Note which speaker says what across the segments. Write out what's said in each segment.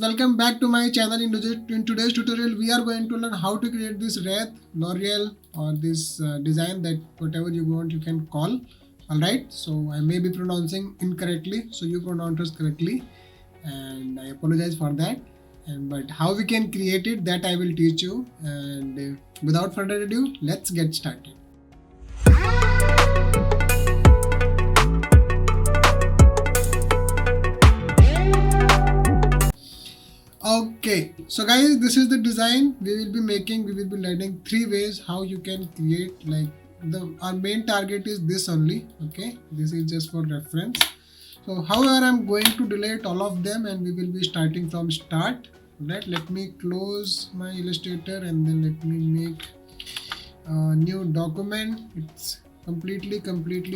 Speaker 1: welcome back to my channel. In today's tutorial we are going to learn how to create this wreath, Laurel, or this design, that whatever you want you can call. Alright, so I may be pronouncing incorrectly, so you pronounce it correctly and I apologize for that. But how we can create it, that I will teach you. And without further ado, let's get started. Okay, so guys, this is the design we will be making. We will be learning 3 ways how you can create, like our main target is this only. Okay, this is just for reference. So however, I'm going to delete all of them and we will be starting from start. Right, let me close my Illustrator and then let me make a new document. It's completely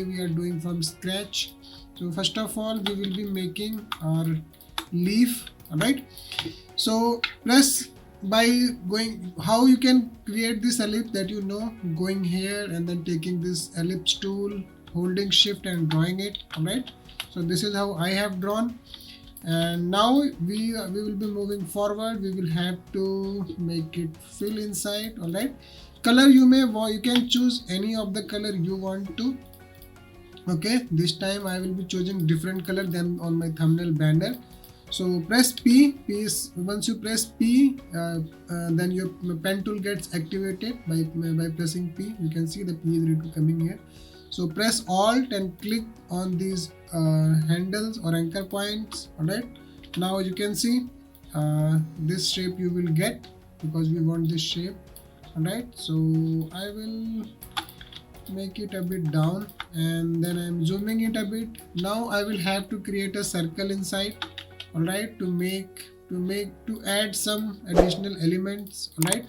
Speaker 1: we are doing from scratch. So first of all, we will be making our leaf. Alright, so press by going, how you can create this ellipse, that going here and then taking this ellipse tool, holding shift and drawing it. Alright, so this is how I have drawn, and now we will be moving forward. We will have to make it fill inside. Alright, color you can choose any of the color you want to. Okay, this time I will be choosing different color than on my thumbnail banner. So press P. Once you press P, then your pen tool gets activated by pressing P. You can see the P is coming here. So press Alt and click on these handles or anchor points. Alright, now you can see this shape you will get because we want this shape. Alright, so I will make it a bit down and then I'm zooming it a bit. Now I will have to create a circle inside. Alright, to add some additional elements. Alright,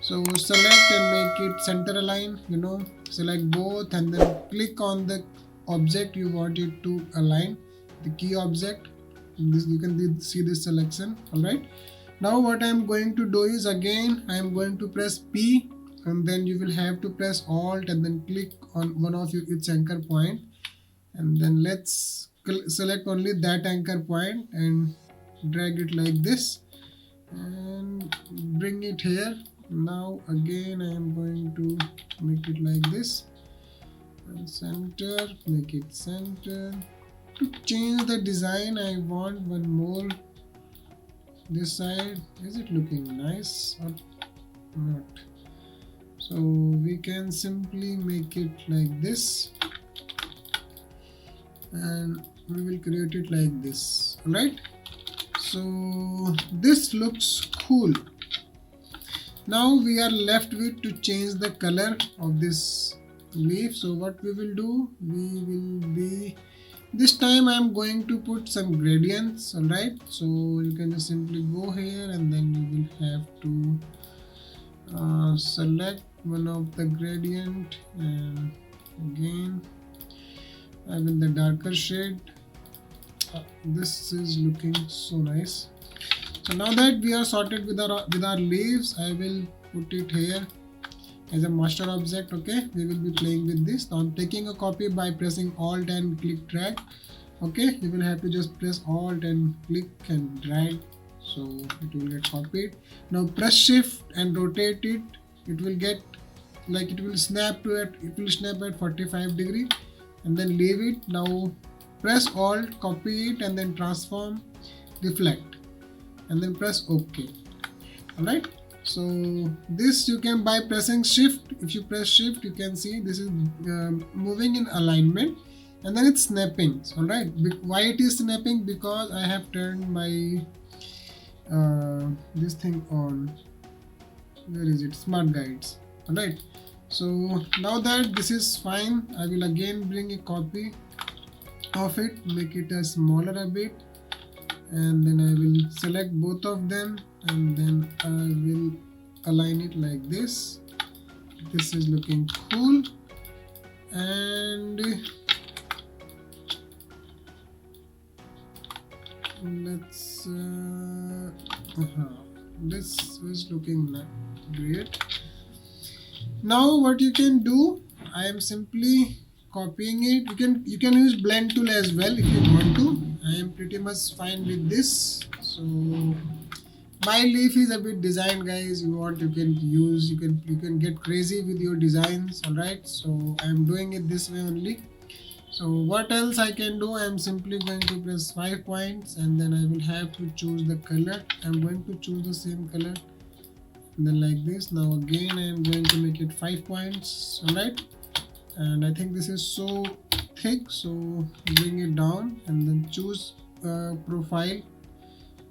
Speaker 1: so select and make it center align. Select both and then click on the object you want it to align, the key object. This you can see this selection. Alright, now what I am going to do is, again I am going to press P and then you will have to press Alt and then click on one of its anchor point, and then let's select only that anchor point and drag it like this and bring it here. Now again I am going to make it like this and center, make it center. To change the design, I want one more this side. Is it looking nice or not? So we can simply make it like this and we will create it like this. Alright, so this looks cool. Now we are left with to change the color of this leaf. So what we will do, this time I am going to put some gradients. Alright, so you can just simply go here and then you will have to select one of the gradient, and again I will the darker shade. This is looking so nice. So now that we are sorted with our leaves, I will put it here as a master object. Okay, we will be playing with this. Now I'm taking a copy by pressing Alt and click drag. Okay, you will have to just press Alt and click and drag, so it will get copied. Now press Shift and rotate it. It will get like it will snap at 45 degree and then leave it. Now press Alt, copy it and then transform, reflect and then press OK. Alright, so this you can by pressing Shift. If you press Shift, you can see this is moving in alignment and then it's snapping. Alright, why it is snapping? Because I have turned my this thing on. Where is it? Smart guides. Alright, so now that this is fine, I will again bring a copy of it, make it a smaller a bit, and then I will select both of them and then I will align it like this. This is looking cool, and let's this is looking great. Now what you can do, I am simply copying it. You can use blend tool as well if you want to. I am pretty much fine with this. So my leaf is a bit designed, guys. You want, you can use, you can get crazy with your designs. All right, so I'm doing it this way only. So what else I can do? I'm simply going to press 5 points, and then I will have to choose the color. I'm going to choose the same color, and then like this. Now again I am going to make it 5 points. All right, and I think this is so thick, so bring it down and then choose profile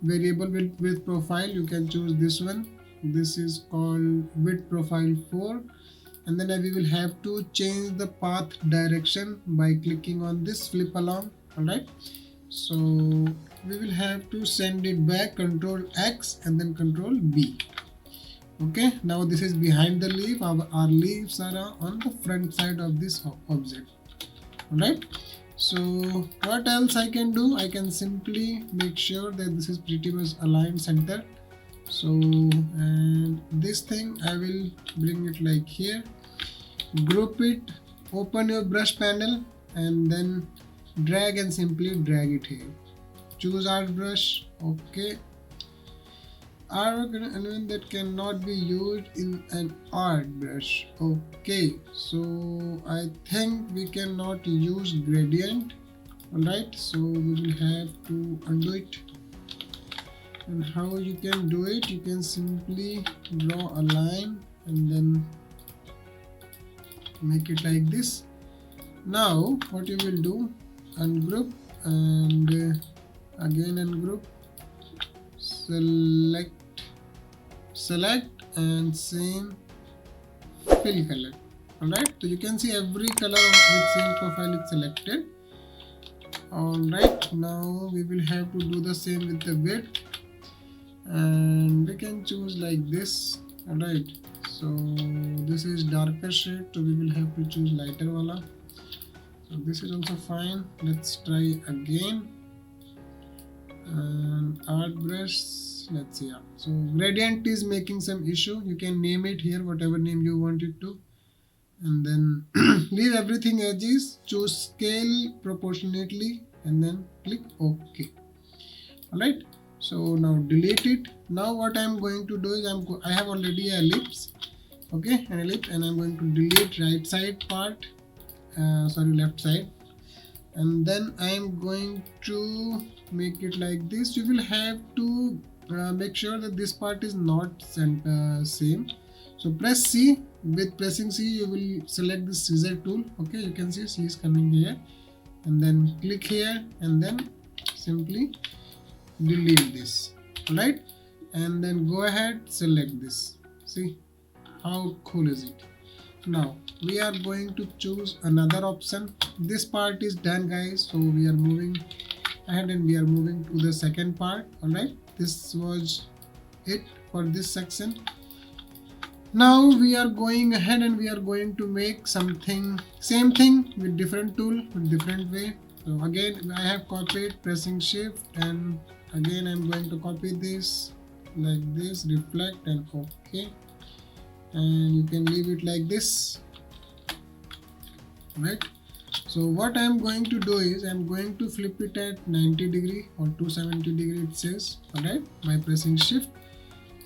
Speaker 1: variable with profile. You can choose this one. This is called width profile 4, and then we will have to change the path direction by clicking on this flip along. All right, so we will have to send it back, control X and then control B. Okay, now this is behind the leaf. Our leaves are on the front side of this object. All right, so what else I can do? I can simply make sure that this is pretty much aligned center. So, and this thing I will bring it like here, group it, open your brush panel and then drag and simply drag it here. Choose art brush. Okay, art element that cannot be used in an art brush. Okay, so I think we cannot use gradient. Alright, so we will have to undo it. And how you can do it? You can simply draw a line and then make it like this. Now what you will do, ungroup and again ungroup, select and same fill color. Alright, so you can see every color with same profile is selected. Alright, now we will have to do the same with the width, and we can choose like this. Alright, so this is darker shade, so we will have to choose lighter wala. So this is also fine. Let's try again. And art brush, let's see. So gradient is making some issue. You can name it here whatever name you want it to, and then leave everything as is, choose scale proportionately and then click OK. Alright, so now delete it. Now what I'm going to do is I have already an ellipse. Okay, an ellipse, and I'm going to delete right side part, left side, and then I'm going to make it like this. You will have to make sure that this part is not same. So press C. With pressing C you will select the scissor tool. Okay, you can see C is coming here, and then click here and then simply delete this. Right, and then go ahead, select this. See how cool is it? Now we are going to choose another option. This part is done, guys, so we are moving ahead and we are moving to the second part. Alright, this was it for this section. Now we are going ahead and we are going to make something, same thing with different tool, with different way. So again I have copied, pressing shift, and again I'm going to copy this like this, reflect and OK, and you can leave it like this. Right, so what I'm going to do is I'm going to flip it at 90 degree or 270 degree it says. Alright, by pressing shift,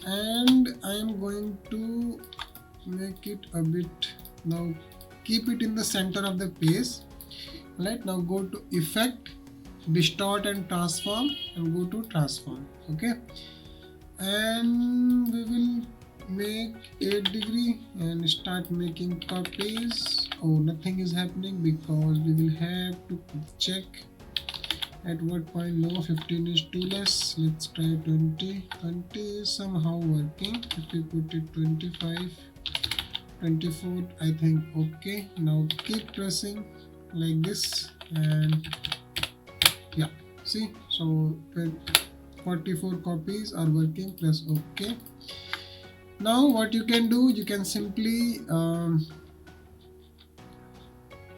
Speaker 1: and I'm going to make it a bit, now keep it in the center of the page. Right, now go to effect, distort and transform, and go to transform. Okay, and we will make 8 degree and start making copies. Oh, nothing is happening because we will have to check at what point. No, 15 is too less. Let's try 20. 20 is somehow working. If we put it 25, 24, I think okay. Now keep pressing like this, and yeah, see, so 44 copies are working. Press OK. Now what you can do, you can simply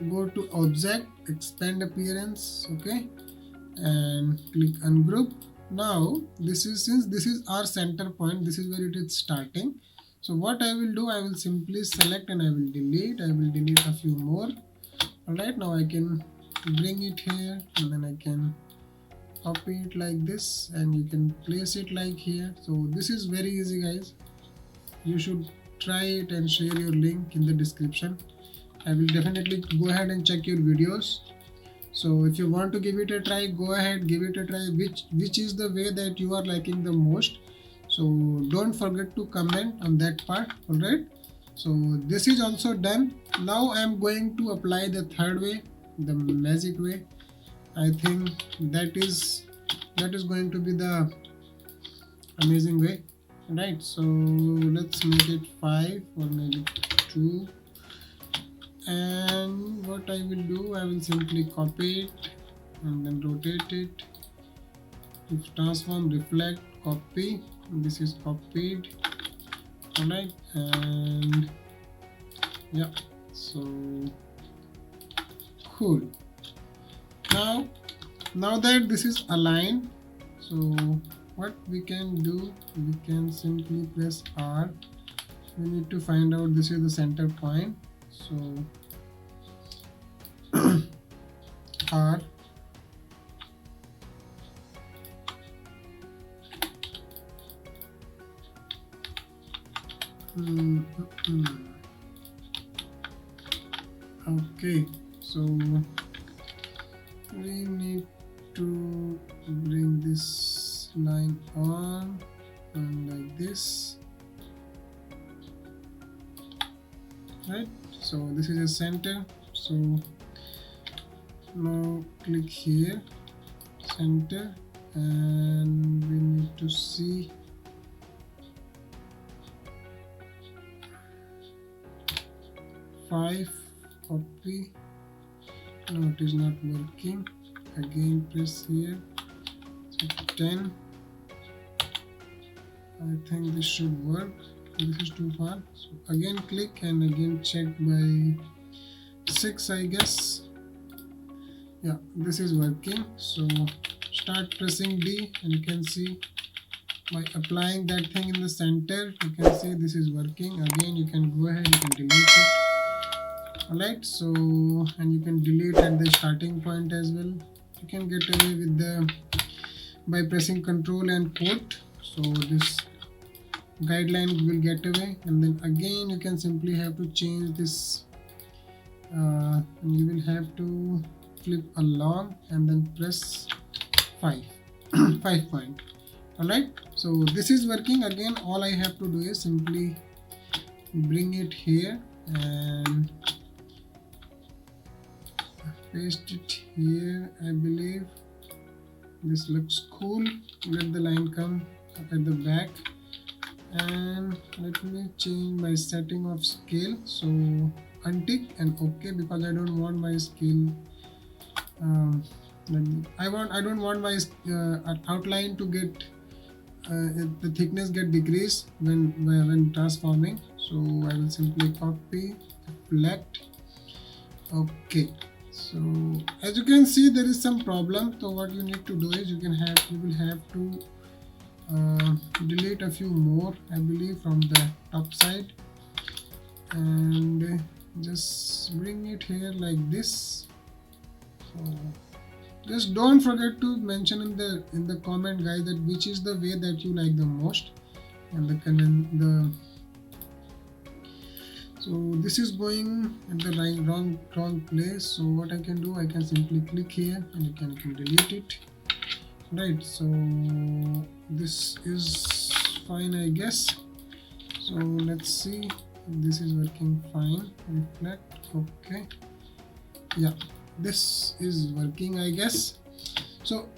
Speaker 1: go to object, expand appearance, okay, and click ungroup. Now this is, since this is our center point, this is where it is starting. So what I will do, I will simply select and I will delete a few more. Alright, now I can bring it here and then I can copy it like this and you can place it like here. So this is very easy guys. You should try it and share your link in the description. I will definitely go ahead and check your videos. So if you want to give it a try, go ahead, give it a try, which is the way that you are liking the most. So don't forget to comment on that part. All right, so this is also done. Now I am going to apply the third way, the magic way. I think that is going to be the amazing way. Right, so let's make it 5 or maybe 2. And what I will do, I will simply copy it and then rotate it. If transform, reflect, copy, this is copied. Alright, and yeah, so cool. Now that this is aligned, so what we can do, we can simply press R. We need to find out this is the center point. So R, okay, so we need to bring this line on and like this, right? So this is a center. So now click here, center, and we need to see five, copy. No, it is not working. Again press here. So 10. I think this should work. This is too far. So again click and again check by 6, I guess. Yeah, this is working. So start pressing D and you can see by applying that thing in the center, you can see this is working. Again you can go ahead, you can delete it. Alright, so and you can delete at the starting point as well. You can get away with the by pressing Control and quote. So this guideline will get away, and then again you can simply have to change this. And you will have to flip along and then press 5 5 point. Alright, so this is working. Again all I have to do is simply bring it here and paste it here. I believe this looks cool. Let the line come up at the back, and let me change my setting of scale. So untick and OK, because I don't want my scale I don't want my outline to get the thickness get decreased when transforming. So I will simply copy, reflect. Okay, so as you can see there is some problem. So what you need to do is you will have to delete a few more, I believe, from the top side, and just bring it here like this. So just don't forget to mention in the comment guys that which is the way that you like the most, and so this is going at the wrong place. So what I can do, I can simply click here and you can delete it. Right, so this is fine, I guess. So let's see if this is working fine. Reflect. Okay, yeah, this is working, I guess. So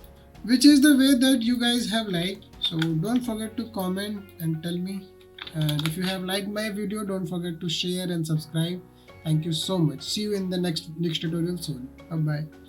Speaker 1: which is the way that you guys have liked? So don't forget to comment and tell me. And if you have liked my video, don't forget to share and subscribe. Thank you so much. See you in the next tutorial soon. Bye bye.